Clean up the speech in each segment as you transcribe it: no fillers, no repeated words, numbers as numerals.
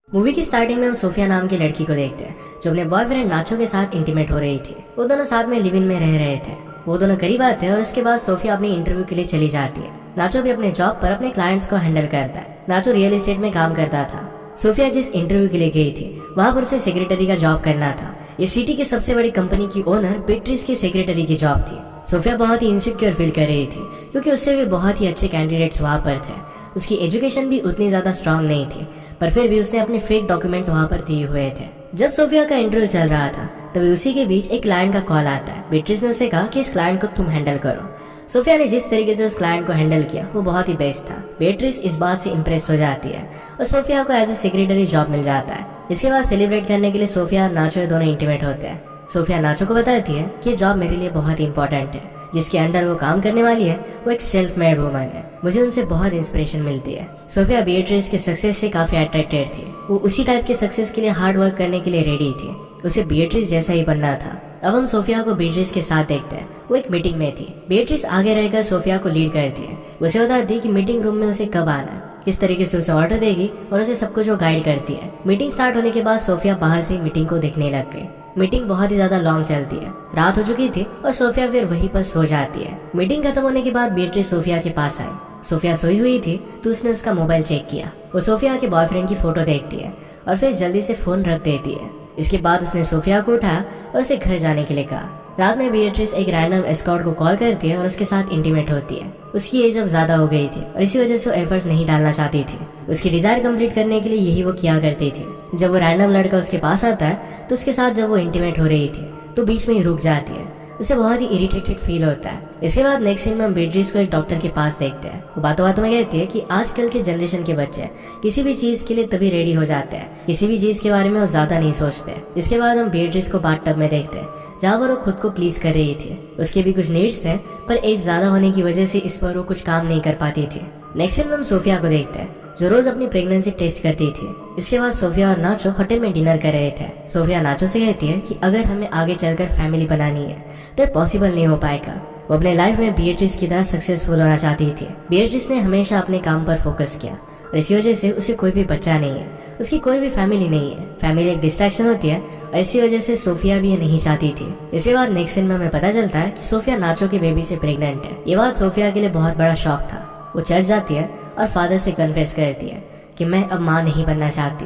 Movie की starting में हम सोफिया नाम की लड़की को देखते हैं जो अपने बॉयफ्रेंड नाचो के साथ इंटीमेट हो रही थी। वो दोनों साथ में लिव इन में रह रहे थे। वो दोनों करीब आते हैं और उसके बाद सोफिया अपनी इंटरव्यू के लिए चली जाती है। नाचो भी अपने जॉब पर अपने क्लाइंट्स को हैंडल करता है। नाचो रियल एस्टेट में काम करता था। सोफिया जिस इंटरव्यू के लिए गई थी वहाँ पर उसे सेक्रेटरी का जॉब करना था। ये सिटी की सबसे बड़ी कंपनी की ओनर बेट्रिस की सेक्रेटरी की जॉब थी। सोफिया बहुत ही इनसिक्योर फील कर रही थी क्योंकि उससे भी बहुत ही अच्छे कैंडिडेट्स वहाँ पर थे। उसकी एजुकेशन भी उतनी ज्यादा स्ट्रांग नहीं थी, पर फिर भी उसने अपने फेक डॉक्यूमेंट्स वहाँ पर दिए हुए थे। जब सोफिया का इंटरव्यू चल रहा था तभी उसी के बीच एक क्लाइंट का कॉल आता है। बेट्रिस ने उसे कहा कि इस क्लाइंट को तुम हैंडल करो। सोफिया ने जिस तरीके से उस क्लाइंट को हैंडल किया वो बहुत ही बेस्ट था। बेट्रिस इस बात से इम्प्रेस हो जाती है और सोफिया को एज ए सेक्रेटरी जॉब मिल जाता है। इसके बाद सेलिब्रेट करने के लिए सोफिया और नाचो दोनों इंटीमेट होते हैं। सोफिया नाचो को बताती है कि जॉब मेरे लिए बहुत ही इंपॉर्टेंट है। जिसके अंडर वो काम करने वाली है वो एक सेल्फ मेड वुमन है। मुझे उनसे बहुत इंस्पिरेशन मिलती है। सोफिया बेट्रिस के सक्सेस से काफी अट्रैक्टेड थी। वो उसी टाइप के सक्सेस के लिए हार्ड वर्क करने के लिए रेडी थी। उसे बेट्रिस जैसा ही बनना था। अब हम सोफिया को बेट्रिस के साथ देखते हैं। वो एक मीटिंग में थी। बेट्रिस आगे रहकर सोफिया को लीड करती है। उसे बताती है कि मीटिंग रूम में उसे कब आना है, किस तरीके से उसे ऑर्डर देगी और उसे सब कुछ वो गाइड करती है। मीटिंग स्टार्ट होने के बाद सोफिया बाहर से मीटिंग को देखने लग गई। मीटिंग बहुत ही ज्यादा लॉन्ग चलती है। रात हो चुकी थी और सोफिया फिर वहीं पर सो जाती है। मीटिंग खत्म होने के बाद बेट्रिस सोफिया के पास आई। सोफिया सोई हुई थी तो उसने उसका मोबाइल चेक किया। वो सोफिया के बॉयफ्रेंड की फोटो देखती है और फिर जल्दी से फोन रख देती है। इसके बाद उसने सोफिया को उठाया और उसे घर जाने के लिए कहा। रात में बेट्रिस एक रैंडम एस्कॉर्ट को कॉल करती है और उसके साथ इंटीमेट होती है। उसकी एज अब ज्यादा हो गई थी और इसी वजह से वो एफर्ट्स नहीं डालना चाहती थी। उसकी डिजायर कंप्लीट करने के लिए यही वो किया करती थी। जब वो रैंडम लड़का उसके पास आता है तो उसके साथ जब वो इंटीमेट हो रही थी तो बीच में ही रुक जाती है। उसे बहुत ही इरिटेटेड फील होता है। इसके बाद नेक्स्ट सीन में हम बेट्रिस को एक डॉक्टर के पास देखते हैं। वो बातों बातों में कहती है कि आजकल के जनरेशन के बच्चे किसी भी चीज के लिए तभी रेडी हो जाते हैं, किसी भी चीज के बारे में वो ज्यादा नहीं सोचते। इसके बाद हम बेट्रिस को बाथटब में देखते हैं जहाँ पर वो खुद को प्लीज कर रही थी। उसके भी कुछ नीड्स थे पर एज ज्यादा होने की वजह से इस पर वो कुछ काम नहीं कर पाती थी। नेक्स्ट सीन में हम सोफिया को देखते हैं जो रोज अपनी प्रेगनेंसी टेस्ट करती थी। इसके बाद सोफिया और नाचो होटल में डिनर कर रहे थे। सोफिया नाचो से कहती है कि अगर हमें आगे चलकर फैमिली बनानी है तो पॉसिबल नहीं हो पाएगा। वो अपने लाइफ में बेट्रिस की तरह सक्सेसफुल होना चाहती थी। बेट्रिस ने हमेशा अपने काम पर फोकस किया और इसी वजह से उसे कोई भी बच्चा नहीं है, उसकी कोई भी फैमिली नहीं है। फैमिली एक डिस्ट्रैक्शन होती है और इसी वजह से सोफिया भी ये नहीं चाहती थी। इसके बाद नेक्स्ट सीन में हमें पता चलता है कि सोफिया नाचो के बेबी से प्रेग्नेंट है। ये बात सोफिया के लिए बहुत बड़ा शॉक था। वो चर्च जाती है और फादर से कन्फेस करती है कि मैं अब माँ नहीं बनना चाहती,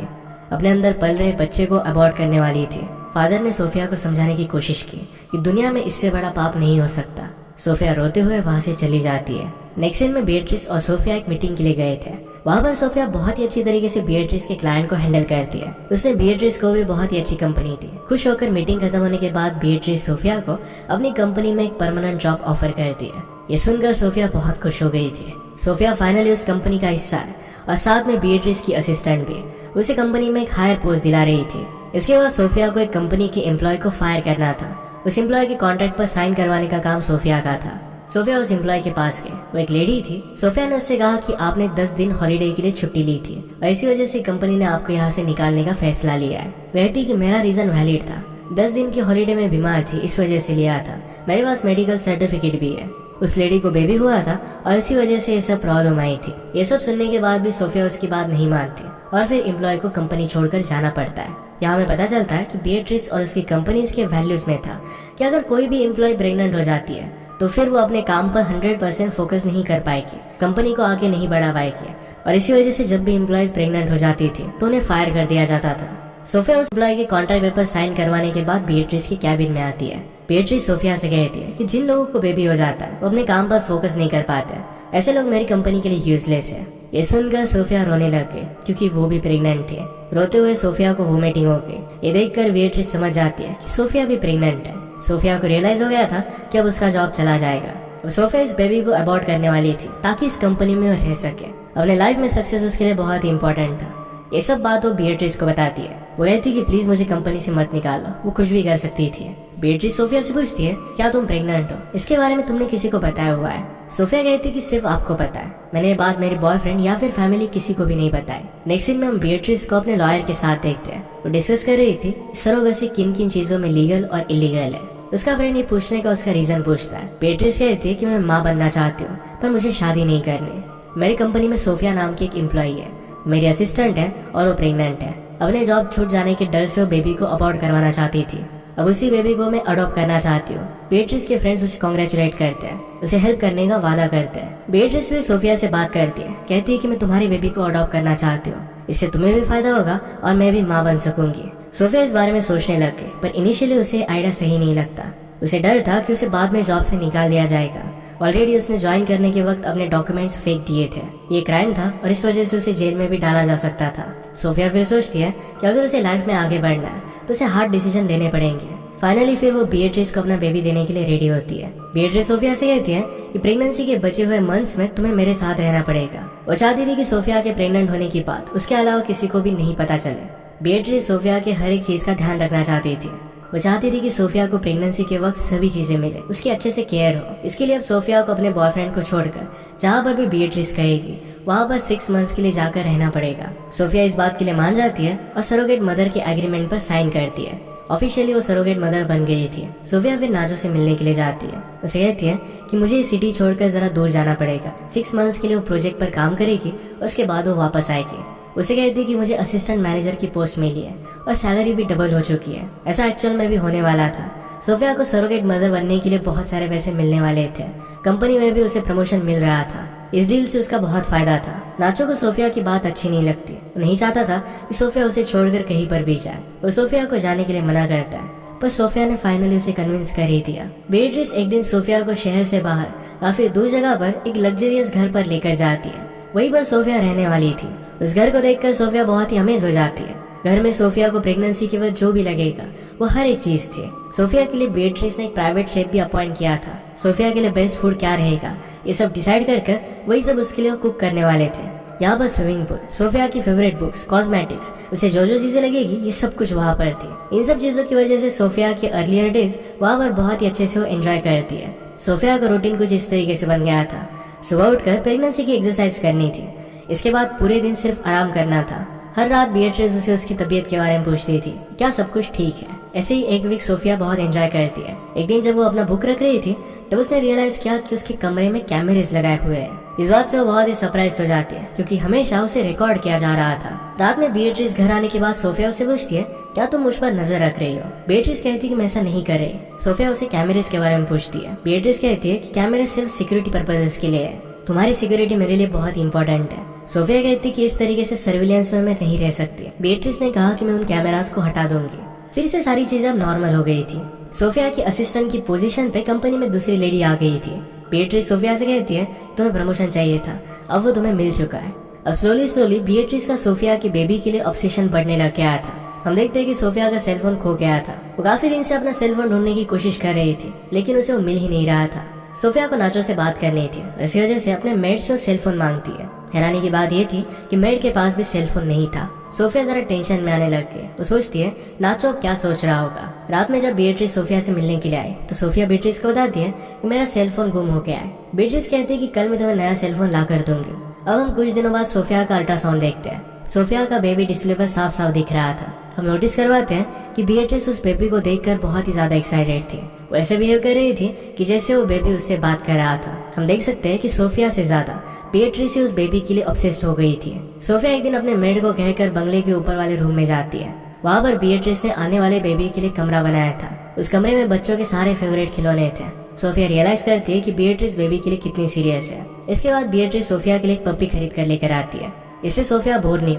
अपने अंदर पल रहे बच्चे को अबॉर्ट करने वाली थी। फादर ने सोफिया को समझाने की कोशिश की कि दुनिया में इससे बड़ा पाप नहीं हो सकता। सोफिया रोते हुए वहाँ से चली जाती है। नेक्स्ट सीन में बेट्रिस और सोफिया एक मीटिंग के लिए गए थे। वहाँ पर सोफिया बहुत ही अच्छी तरीके से बेट्रिस के क्लाइंट को हैंडल करती है। उससे बेट्रिस को भी बहुत ही अच्छी कंपनी थी। खुश होकर मीटिंग खत्म होने के बाद बेट्रिस सोफिया को अपनी कंपनी में एक परमानेंट जॉब ऑफर करती है। ये सुनकर सोफिया बहुत खुश हो गई थी। सोफिया फाइनली उस कंपनी का हिस्सा है और साथ में बेट्रिस की असिस्टेंट भी। उसे कंपनी में एक हायर पोस्ट दिला रही थी। इसके बाद सोफिया को एक कंपनी के एम्प्लॉय को फायर करना था। उस एम्प्लॉय के कॉन्ट्रैक्ट पर साइन करवाने का काम सोफिया का था। सोफिया उस एम्प्लॉय के पास गई। वो एक लेडी थी। सोफिया ने उससे कहा कि आपने 10 दिन हॉलीडे के लिए छुट्टी ली थी और इसी वजह से कंपनी ने आपको यहाँ से निकालने का फैसला लिया है। वह थी कि मेरा रीजन वैलिड था। 10 दिन की हॉलीडे में बीमार थी, इस वजह से लिया था। मेरे पास मेडिकल सर्टिफिकेट भी है। उस लेडी को बेबी हुआ था और इसी वजह से ये सब प्रॉब्लम आई थी। ये सब सुनने के बाद भी सोफिया उसकी बात नहीं मानती और फिर एम्प्लॉय को कंपनी छोड़कर जाना पड़ता है। यहाँ हमें पता चलता है कि बेट्रिस और उसकी कंपनीज के वैल्यूज में था कि अगर कोई भी एम्प्लॉय प्रेग्नेंट हो जाती है तो फिर वो अपने काम पर 100% फोकस नहीं कर पाएगी, कंपनी को आगे नहीं बढ़ा पाएगी। और इसी वजह से जब भी एम्प्लॉयज प्रेग्नेंट हो जाती थी तो उन्हें फायर कर दिया जाता था। सोफिया उस एम्प्लॉय के कॉन्ट्रैक्ट पेपर साइन करवाने के बाद बेट्रिस की कैबिन में आती है। बेट्रिस सोफिया से कहती है कि जिन लोगों को बेबी हो जाता है वो अपने काम पर फोकस नहीं कर पाते, ऐसे लोग मेरी कंपनी के लिए यूजलेस है। ये सुनकर सोफिया रोने लग गई क्योंकि वो भी प्रेग्नेंट थे। रोते हुए सोफिया को वोमिटिंग हो गई। ये देखकर बेट्रिस समझ जाती है कि सोफिया भी प्रेग्नेंट है। सोफिया को रियलाइज हो गया था कि अब उसका जॉब चला जाएगा। सोफिया इस बेबी को अबॉर्ट करने वाली थी ताकि इस कंपनी में वो रह सके। अपने लाइफ में सक्सेस उसके लिए बहुत ही इंपॉर्टेंट था। ये सब बात वो बेट्रिस को बताती है। वो कहती कि प्लीज मुझे कंपनी से मत निकालो, वो कुछ भी कर सकती थी। बेट्रिस सोफिया से पूछती है क्या तुम प्रेग्नेंट हो, इसके बारे में तुमने किसी को बताया हुआ है। सोफिया कहती कि सिर्फ आपको पता है, मैंने ये बात मेरे बॉयफ्रेंड या फिर फैमिली किसी को भी नहीं बताई। नेक्स्ट सीन में हम बेट्रिस को अपने लॉयर के साथ देखते हैं। वो डिस्कस कर रही थी सरोगेसी किन किन चीजों में लीगल और इलीगल है। उसका फ्रेंड ये पूछने का उसका रीजन पूछता है। बेट्रिस कहती है कि मैं माँ बनना चाहती हूँ पर मुझे शादी नहीं करनी। मेरी कंपनी में सोफिया नाम की एक एम्प्लॉई है, मेरी असिस्टेंट है और वो प्रेग्नेंट है। अपने जॉब छूट जाने के डर से वो बेबी को अबॉर्ट करवाना चाहती थी। अब उसी बेबी को मैं अडॉप्ट करना चाहती हूँ। बीएट्रिस के फ्रेंड्स उसे कॉन्ग्रेचुलेट करते हैं, उसे हेल्प करने का वादा करते हैं। बीएट्रिस भी सोफिया से बात करती है, कहती है कि मैं तुम्हारी बेबी को अडॉप्ट करना चाहती हूँ, इससे तुम्हें भी फायदा होगा और मैं भी माँ बन सकूंगी। सोफिया इस बारे में सोचने लग गई, पर इनिशियली उसे आइडिया सही नहीं लगता। उसे डर था कि उसे बाद में जॉब से निकाल दिया जाएगा। ऑलरेडी उसने ज्वाइन करने के वक्त अपने डॉक्यूमेंट्स फेक दिए थे। ये क्राइम था और इस वजह से उसे जेल में भी डाला जा सकता था। सोफिया फिर सोचती है कि अगर उसे लाइफ में आगे बढ़ना है तो उसे हार्ड डिसीजन लेने पड़ेंगे। फाइनली फिर वो बीएट्रिस को अपना बेबी देने के लिए रेडी होती है। बीएट्रिस सोफिया से कहती है कि प्रेगनेंसी के बचे हुए मंथ्स में तुम्हें मेरे साथ रहना पड़ेगा। वो चाहती थी कि सोफिया के प्रेग्नेंट होने की बात उसके अलावा किसी को भी नहीं पता चले। बीएट्रिस सोफिया के हर एक चीज का ध्यान रखना चाहती थी। वो चाहती थी कि सोफिया को प्रेगनेंसी के वक्त सभी चीजें मिले, उसकी अच्छे से केयर हो। इसके लिए अब सोफिया को अपने बॉयफ्रेंड को छोड़कर जहाँ पर भी बीएट्रिस कहेगी वहाँ पर 6 मंथ्स के लिए जाकर रहना पड़ेगा। सोफिया इस बात के लिए मान जाती है और सरोगेट मदर के एग्रीमेंट पर साइन करती है। ऑफिशियली वो सरोगेट मदर बन गई थी। सोफिया फिर नाजो से मिलने के लिए जाती है। उसे कहती है कि मुझे इस सिटी छोड़कर जरा दूर जाना पड़ेगा। 6 मंथ्स के लिए वो प्रोजेक्ट पर काम करेगी, उसके बाद वो वापस आएगी। उसे कहती है कि मुझे असिस्टेंट मैनेजर की पोस्ट मिली है और सैलरी भी डबल हो चुकी है। ऐसा एक्चुअल में भी होने वाला था। सोफिया को सरोगेट मदर बनने के लिए बहुत सारे पैसे मिलने वाले थे। कंपनी में भी उसे प्रमोशन मिल रहा था। इस डील से उसका बहुत फायदा था। नाचो को सोफिया की बात अच्छी नहीं लगती। वो नहीं चाहता था कि सोफिया उसे छोड़कर कहीं पर भी जाए। वो सोफिया को जाने के लिए मना करता है, पर सोफिया ने फाइनली उसे कन्विंस कर ही दिया। बीएट्रिस एक दिन सोफिया को शहर से बाहर काफी दूर जगह पर एक लग्जरियस घर पर लेकर जाती है। वहीं पर सोफिया रहने वाली थी। उस घर को देखकर सोफिया बहुत ही अमेज हो जाती है। घर में सोफिया को प्रेगनेंसी के वक्त जो भी लगेगा वो हर एक चीज थी। सोफिया के लिए बीएट्रिस ने एक प्राइवेट शेफ भी अपॉइंट किया था। सोफिया के लिए बेस्ट फूड क्या रहेगा ये सब डिसाइड कर वही सब उसके लिए कुक करने वाले थे। यहाँ पर स्विमिंग पूल, सोफिया की फेवरेट बुक्स, कॉस्मेटिक्स, उसे जो जो चीजें लगेगी ये सब कुछ वहाँ पर थी। इन सब चीजों की वजह से सोफिया के अर्लियर डेज वहाँ पर बहुत ही अच्छे से वो एंजॉय करती है। सोफिया का रूटीन कुछ इस तरीके से बन गया था। सुबह उठकर प्रेगनेंसी की एक्सरसाइज करनी थी। इसके बाद पूरे दिन सिर्फ आराम करना था। हर रात बीएट्रिस उसे उसकी तबीयत के बारे में पूछती थी, क्या सब कुछ ठीक है। ऐसे ही एक वीक सोफिया बहुत एंजॉय करती है। एक दिन जब वो अपना बुक रख रही थी तब उसने रियलाइज किया कि उसके कमरे में कैमरेज लगाए हुए हैं। इस बात से वो बहुत ही सरप्राइज हो जाती है क्योंकि हमेशा उसे रिकॉर्ड किया जा रहा था। रात में बीएट्रिस घर आने के बाद सोफिया उसे पूछती है, क्या तुम मुझ पर नजर रख रही हो। बीएट्रिस कहती है कि मैं ऐसा नहीं कर रही। सोफिया उसे कैमरेज के बारे में पूछती है। बीएट्रिस कहती है कि कैमरे सिर्फ सिक्योरिटी पर्पजेस के लिए है, तुम्हारी सिक्योरिटी मेरे लिए बहुत इंपॉर्टेंट है। सोफिया कहती कि इस तरीके से सर्विलेंस में मैं नहीं रह सकती। बीएट्रिस ने कहा कि मैं उन कैमरास को हटा दूंगी। फिर से सारी चीजें अब नॉर्मल हो गई थी। सोफिया की असिस्टेंट की पोजीशन पे कंपनी में दूसरी लेडी आ गई थी। बीएट्रिस सोफिया से कहती है, तुम्हें प्रमोशन चाहिए था, अब वो तुम्हें मिल चुका है। अब स्लोली बीएट्रिस का सोफिया की बेबी के लिए ऑब्सेशन बढ़ने लग गया था। हम देखते हैं कि सोफिया का सेलफोन खो गया था। वो काफी दिन से अपना सेलफोन ढूंढने की कोशिश कर रही थी, लेकिन उसे वो मिल ही नहीं रहा था। सोफिया को नाचो से बात करनी थी, इसी वजह से अपने मेड से सेलफोन मांगती है। हैरानी की बात ये थी कि मेड के पास भी सेलफोन नहीं था। सोफिया जरा टेंशन में आने लग गई। वो सोचती है नाचो क्या सोच रहा होगा। रात में जब बीएट्रिस सोफिया से मिलने के लिए आई तो सोफिया बीएट्रिस को बताती है कि मेरा सेलफोन गुम हो गया है। बीएट्रिस कहती है कि कल मैं तुम्हें नया सेलफोन ला कर दूंगी। अब हम कुछ दिनों बाद सोफिया का अल्ट्रासाउंड देखते हैं। सोफिया का बेबी डिस्प्ले पर साफ साफ दिख रहा था। हम नोटिस करवाते हैं कि बीएट्रिस उस बेबी को देखकर बहुत ही ज्यादा एक्साइटेड थी। वो ऐसे बिहेव कर रही थी कि जैसे वो बेबी उससे बात कर रहा था। हम देख सकते हैं कि सोफिया से ज्यादा बीएट्रिस उस बेबी के लिए ऑब्सेस्ड हो गई थी। सोफिया एक दिन अपने मेड को कहकर बंगले के ऊपर वाले रूम में जाती है। वहाँ पर बीएट्रिस ने आने वाले बेबी के लिए कमरा बनाया था। उस कमरे में बच्चों के सारे फेवरेट खिलौने थे। सोफिया रियलाइज करती है कि बीएट्रिस बेबी के लिए कितनी सीरियस है। इसके बाद बीएट्रिस सोफिया के लिए एक पप्पी खरीद कर लेकर आती है। इससे सोफिया बोर नहीं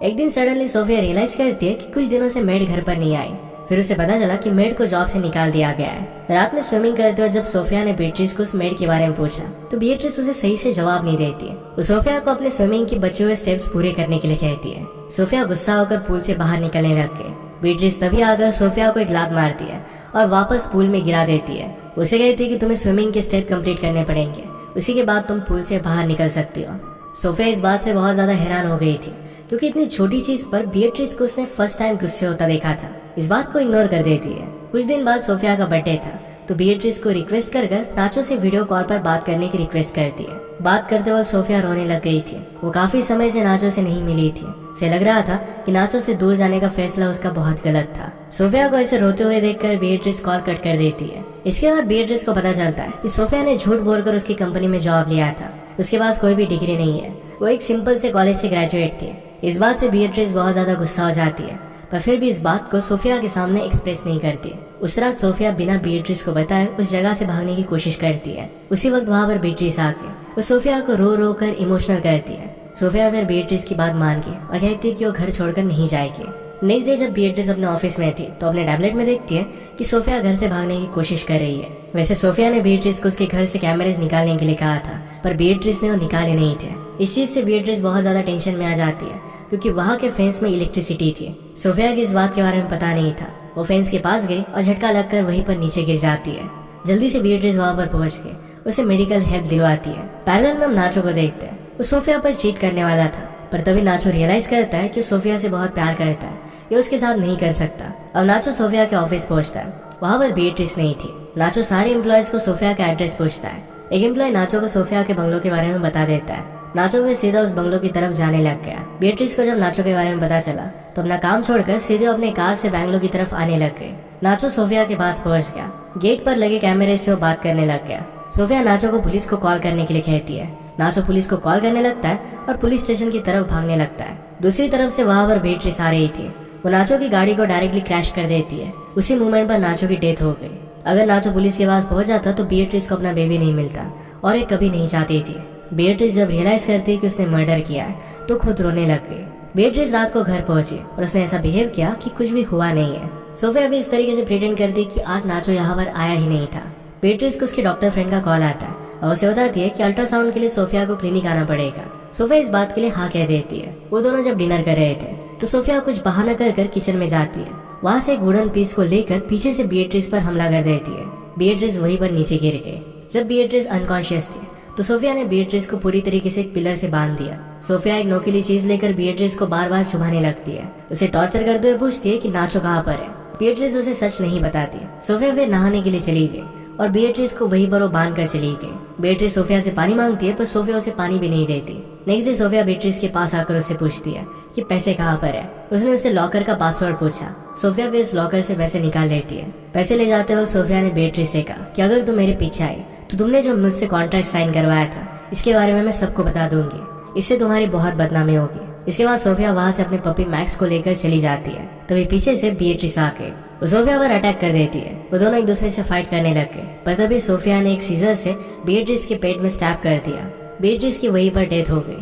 एक दिन सडनली सोफिया रियलाइज करती है कि कुछ दिनों से मेड घर पर नहीं आई। फिर उसे पता चला कि मेड को जॉब से निकाल दिया गया है। रात में स्विमिंग करते हुए जब सोफिया ने बीएट्रिस को उस मेड के बारे में पूछा तो बीएट्रिस उसे सही से जवाब नहीं देती है। वो सोफिया को अपने स्विमिंग के बचे हुए स्टेप्स पूरे करने के लिए कहती है। सोफिया गुस्सा होकर पूल से बाहर निकलने लग गई। बीएट्रिस तभी आकर सोफिया को एक लात मारती है और वापस पूल में गिरा देती है। उसे कहती है कि तुम्हें स्विमिंग के स्टेप कंप्लीट करने पड़ेंगे, उसी के बाद तुम पूल से बाहर निकल सकती हो। सोफिया इस बात से बहुत ज्यादा हैरान हो गई थी क्योंकि इतनी छोटी चीज पर बीएट्रिस को उसने फर्स्ट टाइम गुस्से होता देखा था। इस बात को इग्नोर कर देती है। कुछ दिन बाद सोफिया का बर्थडे था तो बीएट्रिस को रिक्वेस्ट कर नाचो से वीडियो कॉल पर बात करने की रिक्वेस्ट करती है। बात करते वक्त सोफिया रोने लग गई थी। वो काफी समय से नाचो से नहीं मिली थी। उसे लग रहा था कि नाचो से दूर जाने का फैसला उसका बहुत गलत था। सोफिया को ऐसे रोते हुए देखकर बीएट्रिस कॉल कट कर देती है। इसके बाद बीएट्रिस को पता चलता है कि सोफिया ने झूठ बोलकर उसकी कंपनी में जॉब लिया था। उसके पास कोई भी डिग्री नहीं है, वो एक सिंपल से कॉलेज से ग्रेजुएट थे। इस बात से बीएट्रिस बहुत ज्यादा गुस्सा हो जाती है, पर फिर भी इस बात को सोफिया के सामने एक्सप्रेस नहीं करती। उस रात सोफिया बिना बीएट्रिस को बताए उस जगह से भागने की कोशिश करती है। उसी वक्त वहाँ पर बीएट्रिस आके वो सोफिया को रो रो कर इमोशनल करती है। सोफिया फिर बीएट्रिस की बात मान के और कहती है कि वो घर छोड़कर नहीं जाएगी। नेक्स्ट डे जब बीएट्रिस अपने ऑफिस में थी तो अपने टैबलेट में देखती है कि सोफिया घर से भागने की कोशिश कर रही है। वैसे सोफिया ने बीएट्रिस को उसके घर से कैमरेज निकालने के लिए कहा था, पर बीएट्रिस ने वो निकाले नहीं थे। इस चीज से बीएट्रिस बहुत ज्यादा टेंशन में आ जाती है, क्योंकि वहाँ के फेंस में इलेक्ट्रिसिटी थी। सोफिया की इस बात के बारे में पता नहीं था। वो फेंस के पास गई और झटका लगकर वहीं पर नीचे गिर जाती है। जल्दी से बीएट्रिस वहाँ पर पहुंच के उसे मेडिकल हेल्प दिलवाती है। पैरेलल में हम नाचो को देखते हैं। वो सोफिया पर चीट करने वाला था, पर तभी नाचो रियलाइज करता है कि सोफिया से बहुत प्यार करता है, ये उसके साथ नहीं कर सकता। अब नाचो सोफिया के ऑफिस पहुंचता है। वहाँ पर बीएट्रिस नहीं थी। नाचो सारे एम्प्लॉयज को सोफिया का एड्रेस पूछता है। एक एम्प्लॉय नाचो को सोफिया के बंगलो के बारे में बता देता है। नाचो भी सीधा उस बंगलो की तरफ जाने लग गया। बीएट्रिस को जब नाचो के बारे में पता चला तो अपना काम छोड़कर सीधे अपने कार से बैंगलो की तरफ आने लग गई। नाचो सोफिया के पास पहुंच गया। गेट पर लगे कैमरे से वो बात करने लग गया। सोफिया नाचो को पुलिस को कॉल करने के लिए कहती है। नाचो पुलिस को कॉल करने लगता है और पुलिस स्टेशन की तरफ भागने लगता है। दूसरी तरफ से वहाँ पर बीएट्रिस आ रही थी। वो नाचो की गाड़ी को डायरेक्टली क्रैश कर देती है। उसी मोमेंट पर नाचो की डेथ हो गई। अगर नाचो पुलिस के पास पहुंच जाता तो बीएट्रिस को अपना बेबी नहीं मिलता, और ये कभी नहीं चाहती थी। बीएट्रिस जब रियलाइज करती कि उसने मर्डर किया है तो खुद रोने लग गई। बीएट्रिस रात को घर पहुंची और उसने ऐसा बिहेव किया कि कुछ भी हुआ नहीं है। सोफिया भी इस तरीके से प्रिटेंड करती कि आज नाचो यहाँ पर आया ही नहीं था। बीएट्रिस को उसके डॉक्टर फ्रेंड का कॉल आता है और उसे बताती है कि अल्ट्रासाउंड के लिए सोफिया को क्लिनिक आना पड़ेगा। सोफिया इस बात के लिए हाँ कह देती है। वो दोनों जब डिनर कर रहे थे तो सोफिया कुछ बहाना कर किचन में जाती है। वहाँ से एक वुडन पीस को लेकर पीछे से बीएट्रिस पर हमला कर देती है। बीएट्रिस वहीं पर नीचे गिर गई। जब बीएट्रिस अनकॉन्शियस थी तो सोफिया ने बीएट्रिस को पूरी तरीके से एक पिलर से बांध दिया। सोफिया एक नोकीली चीज लेकर बीएट्रिस को बार बार चुभाने लगती है। उसे टॉर्चर करते हुए पूछती है कि नाचो कहाँ पर है। बीएट्रिस उसे सच नहीं बताती। सोफिया फिर नहाने के लिए चली गई और बीएट्रिस को वहीं पर वो बांध कर चली गई। बीएट्रिस सोफिया से पानी मांगती है, पर सोफिया उसे पानी भी नहीं देती। नेक्स्ट डे सोफिया बीएट्रिस के पास आकर उसे पूछती है कि पैसे कहाँ पर है। उसने उसे लॉकर का पासवर्ड पूछा। सोफिया फिर इस लॉकर से पैसे निकाल लेती है। पैसे ले जाते वक्त सोफिया ने बीएट्रिस से कहा कि अगर तुम मेरे पीछे आई तो तुमने जो मुझसे कॉन्ट्रैक्ट साइन करवाया था इसके बारे में मैं सबको बता दूंगी, इससे तुम्हारी बहुत बदनामी होगी। इसके बाद सोफिया वहाँ से अपने पपी मैक्स को लेकर चली जाती है। तभी पीछे से बीएट्रिस आके वो सोफिया पर अटैक कर देती है। वो दोनों एक दूसरे से फाइट करने लग गए, पर तभी सोफिया ने एक सीजर से बीएट्रिस के पेट में स्टैब कर दिया। बीएट्रिस की वहीं पर डेथ हो गई।